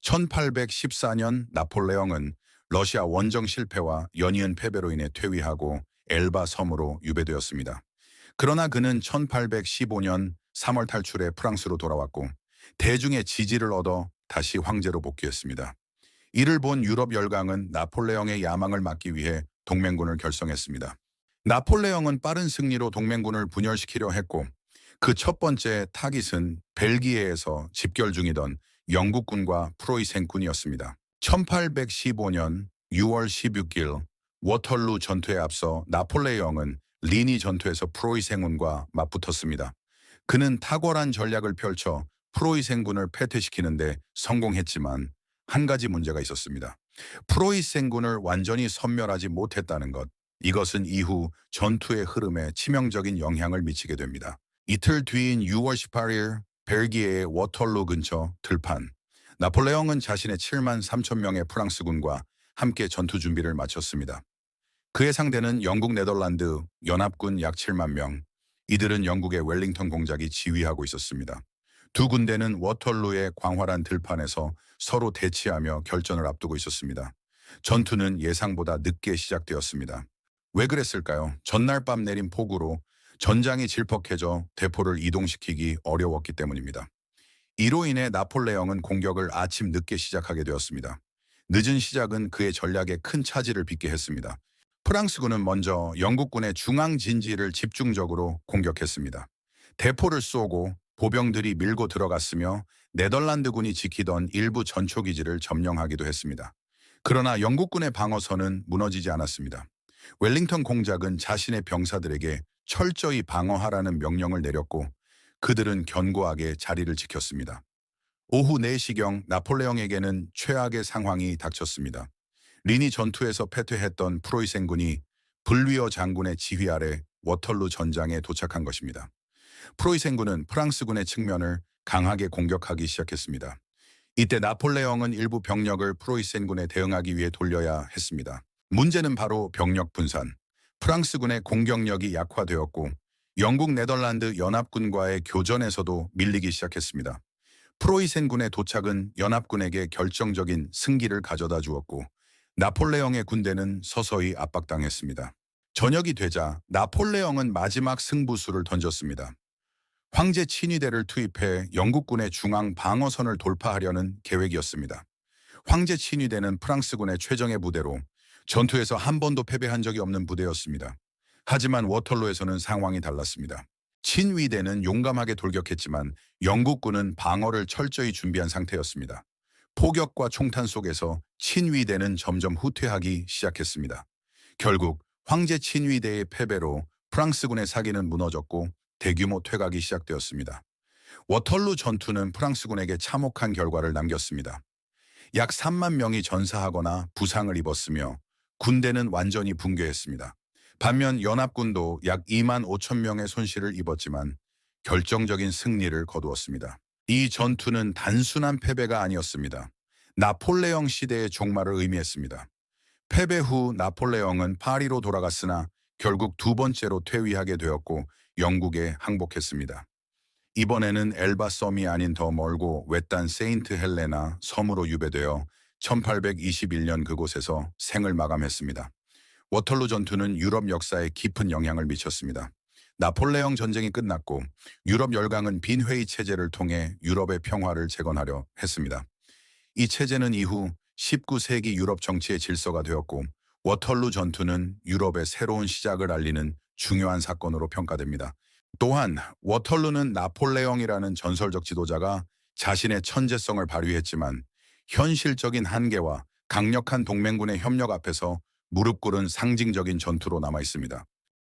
1814년 나폴레옹은 러시아 원정 실패와 연이은 패배로 인해 퇴위하고 엘바 섬으로 유배되었습니다. 그러나 그는 1815년 3월 탈출해 프랑스로 돌아왔고 대중의 지지를 얻어 다시 황제로 복귀했습니다. 이를 본 유럽 열강은 나폴레옹의 야망을 막기 위해 동맹군을 결성했습니다. 나폴레옹은 빠른 승리로 동맹군을 분열시키려 했고 그 첫 번째 타깃은 벨기에에서 집결 중이던 영국군과 프로이센군이었습니다. 1815년 6월 16일 워털루 전투에 앞서 나폴레옹은 리니 전투에서 프로이센군과 맞붙었습니다. 그는 탁월한 전략을 펼쳐 프로이센군을 패퇴시키는데 성공했지만 한 가지 문제가 있었습니다. 프로이센군을 완전히 섬멸하지 못했다는 것. 이것은 이후 전투의 흐름에 치명적인 영향을 미치게 됩니다. 이틀 뒤인 6월 18일 벨기에의 워털루 근처 들판. 나폴레옹은 자신의 7만 3천 명의 프랑스군과 함께 전투 준비를 마쳤습니다. 그의 상대는 영국 네덜란드 연합군 약 7만 명. 이들은 영국의 웰링턴 공작이 지휘하고 있었습니다. 두 군대는 워털루의 광활한 들판에서 서로 대치하며 결전을 앞두고 있었습니다. 전투는 예상보다 늦게 시작되었습니다. 왜 그랬을까요? 전날 밤 내린 폭우로 전장이 질퍽해져 대포를 이동시키기 어려웠기 때문입니다. 이로 인해 나폴레옹은 공격을 아침 늦게 시작하게 되었습니다. 늦은 시작은 그의 전략에 큰 차질을 빚게 했습니다. 프랑스군은 먼저 영국군의 중앙 진지를 집중적으로 공격했습니다. 대포를 쏘고 보병들이 밀고 들어갔으며 네덜란드군이 지키던 일부 전초기지를 점령하기도 했습니다. 그러나 영국군의 방어선은 무너지지 않았습니다. 웰링턴 공작은 자신의 병사들에게 철저히 방어하라는 명령을 내렸고 그들은 견고하게 자리를 지켰습니다. 오후 4시경 나폴레옹에게는 최악의 상황이 닥쳤습니다. 리니 전투에서 패퇴했던 프로이센군이 불위어 장군의 지휘 아래 워털루 전장에 도착한 것입니다. 프로이센군은 프랑스군의 측면을 강하게 공격하기 시작했습니다. 이때 나폴레옹은 일부 병력을 프로이센군에 대응하기 위해 돌려야 했습니다. 문제는 바로 병력 분산. 프랑스군의 공격력이 약화되었고 영국 네덜란드 연합군과의 교전에서도 밀리기 시작했습니다. 프로이센군의 도착은 연합군에게 결정적인 승기를 가져다 주었고 나폴레옹의 군대는 서서히 압박당했습니다. 저녁이 되자 나폴레옹은 마지막 승부수를 던졌습니다. 황제 친위대를 투입해 영국군의 중앙 방어선을 돌파하려는 계획이었습니다. 황제 친위대는 프랑스군의 최정예 부대로 전투에서 한 번도 패배한 적이 없는 부대였습니다. 하지만 워털루에서는 상황이 달랐습니다. 친위대는 용감하게 돌격했지만 영국군은 방어를 철저히 준비한 상태였습니다. 포격과 총탄 속에서 친위대는 점점 후퇴하기 시작했습니다. 결국 황제 친위대의 패배로 프랑스군의 사기는 무너졌고 대규모 퇴각이 시작되었습니다. 워털루 전투는 프랑스군에게 참혹한 결과를 남겼습니다. 약 3만 명이 전사하거나 부상을 입었으며 군대는 완전히 붕괴했습니다. 반면 연합군도 약 2만 5천 명의 손실을 입었지만 결정적인 승리를 거두었습니다. 이 전투는 단순한 패배가 아니었습니다. 나폴레옹 시대의 종말을 의미했습니다. 패배 후 나폴레옹은 파리로 돌아갔으나 결국 두 번째로 퇴위하게 되었고 영국에 항복했습니다. 이번에는 엘바 섬이 아닌 더 멀고 외딴 세인트 헬레나 섬으로 유배되어 1821년 그곳에서 생을 마감했습니다. 워털루 전투는 유럽 역사에 깊은 영향을 미쳤습니다. 나폴레옹 전쟁이 끝났고 유럽 열강은 빈 회의 체제를 통해 유럽의 평화를 재건하려 했습니다. 이 체제는 이후 19세기 유럽 정치의 질서가 되었고 워털루 전투는 유럽의 새로운 시작을 알리는 중요한 사건으로 평가됩니다. 또한 워털루는 나폴레옹이라는 전설적 지도자가 자신의 천재성을 발휘했지만 현실적인 한계와 강력한 동맹군의 협력 앞에서 무릎 꿇은 상징적인 전투로 남아 있습니다.